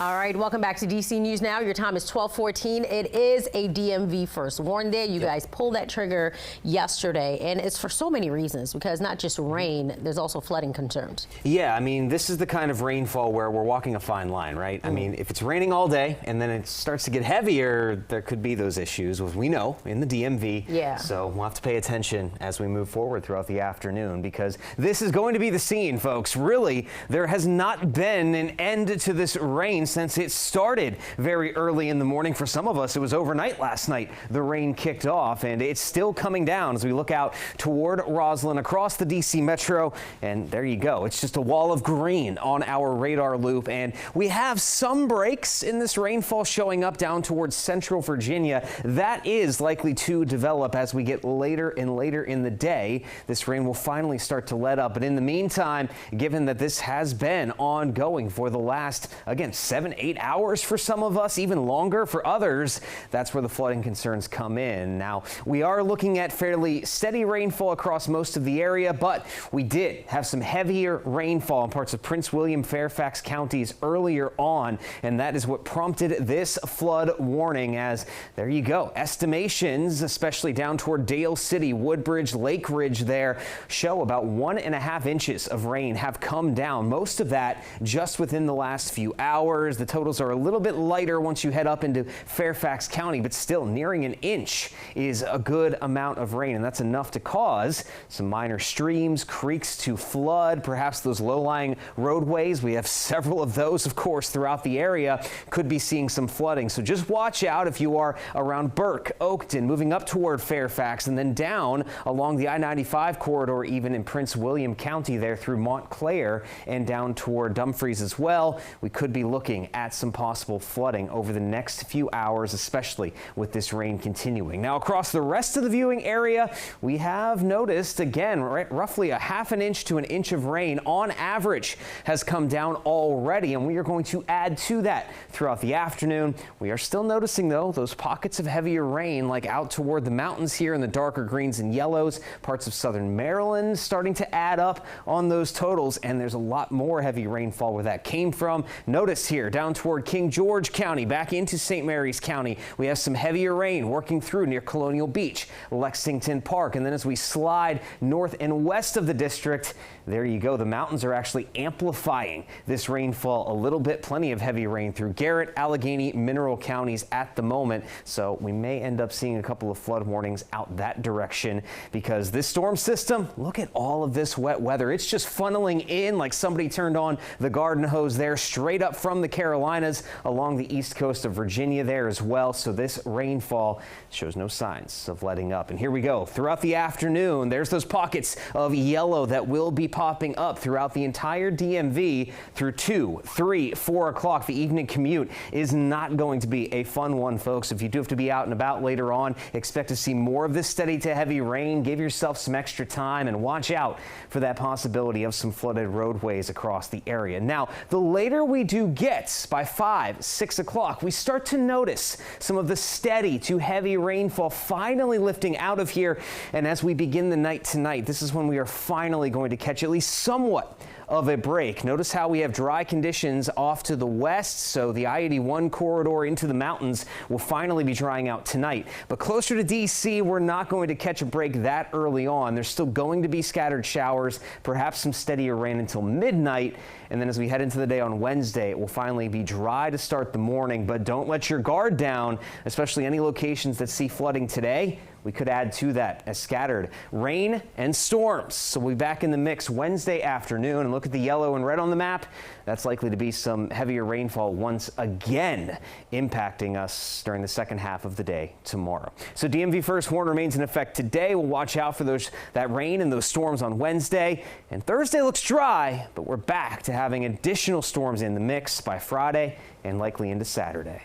All right, welcome back to DC News Now. Your time is 12:14. It is a DMV first warn day. You guys pulled that trigger yesterday, and it's for so many reasons, because not just rain, there's also flooding concerns. Yeah, I mean, this is the kind of rainfall where we're walking a fine line, right? I mean, if it's raining all day and then it starts to get heavier, there could be those issues, as we know, in the DMV. Yeah. So we'll have to pay attention as we move forward throughout the afternoon, because this is going to be the scene, folks. Really, there has not been an end to this rain since it started very early in the morning. For some of us, it was overnight last night. The rain kicked off, and it's still coming down as we look out toward Roslyn across the DC Metro. And there you go. It's just a wall of green on our radar loop. And we have some breaks in this rainfall showing up down towards central Virginia. That is likely to develop as we get later and later in the day. This rain will finally start to let up. But in the meantime, given that this has been ongoing for the last, again, 7-8 hours for some of us, even longer for others, that's where the flooding concerns come in. Now, we are looking at fairly steady rainfall across most of the area, but we did have some heavier rainfall in parts of Prince William, Fairfax counties earlier on, and that is what prompted this flood warning. As there you go, estimations, especially down toward Dale City, Woodbridge, Lake Ridge there, show about 1.5 inches of rain have come down. Most of that just within the last few hours. The totals are a little bit lighter once you head up into Fairfax County, but still nearing an inch is a good amount of rain, and that's enough to cause some minor streams, creeks to flood, perhaps those low-lying roadways. We have several of those, of course, throughout the area. Could be seeing some flooding, so just watch out if you are around Burke, Oakton, moving up toward Fairfax, and then down along the I-95 corridor, even in Prince William County there through Montclair and down toward Dumfries as well. We could be looking at some possible flooding over the next few hours, especially with this rain continuing. Now, across the rest of the viewing area, we have noticed, again, roughly 1/2 inch to an inch of rain on average has come down already, and we are going to add to that throughout the afternoon. We are still noticing, though, those pockets of heavier rain, like out toward the mountains here in the darker greens and yellows, parts of southern Maryland starting to add up on those totals, and there's a lot more heavy rainfall where that came from. Notice here, down toward King George County, back into St. Mary's County, we have some heavier rain working through near Colonial Beach, Lexington Park, and then as we slide north and west of the district, there you go. The mountains are actually amplifying this rainfall a little bit. Plenty of heavy rain through Garrett, Allegheny, Mineral counties at the moment, so we may end up seeing a couple of flood warnings out that direction, because this storm system, look at all of this wet weather. It's just funneling in like somebody turned on the garden hose there, straight up from the Carolinas along the east coast of Virginia there as well. So this rainfall shows no signs of letting up. And here we go. Throughout the afternoon, there's those pockets of yellow that will be popping up throughout the entire DMV through 2, 3, 4 o'clock. The evening commute is not going to be a fun one, folks. If you do have to be out and about later on, expect to see more of this steady to heavy rain. Give yourself some extra time and watch out for that possibility of some flooded roadways across the area. Now, the later we do get, by 5, 6 o'clock, we start to notice some of the steady to heavy rainfall finally lifting out of here. And as we begin the night tonight, this is when we are finally going to catch at least somewhat of a break. Notice how we have dry conditions off to the west, so the I-81 corridor into the mountains will finally be drying out tonight. But closer to DC, we're not going to catch a break that early on. There's still going to be scattered showers, perhaps some steadier rain until midnight. And then as we head into the day on Wednesday, it will finally be dry to start the morning. But don't let your guard down, especially any locations that see flooding today. We could add to that as scattered rain and storms. So we'll be back in the mix Wednesday afternoon. And look at the yellow and red on the map. That's likely to be some heavier rainfall once again impacting us during the second half of the day tomorrow. So DMV first warn remains in effect today. We'll watch out for that rain and those storms on Wednesday. And Thursday looks dry, but we're back to having additional storms in the mix by Friday and likely into Saturday.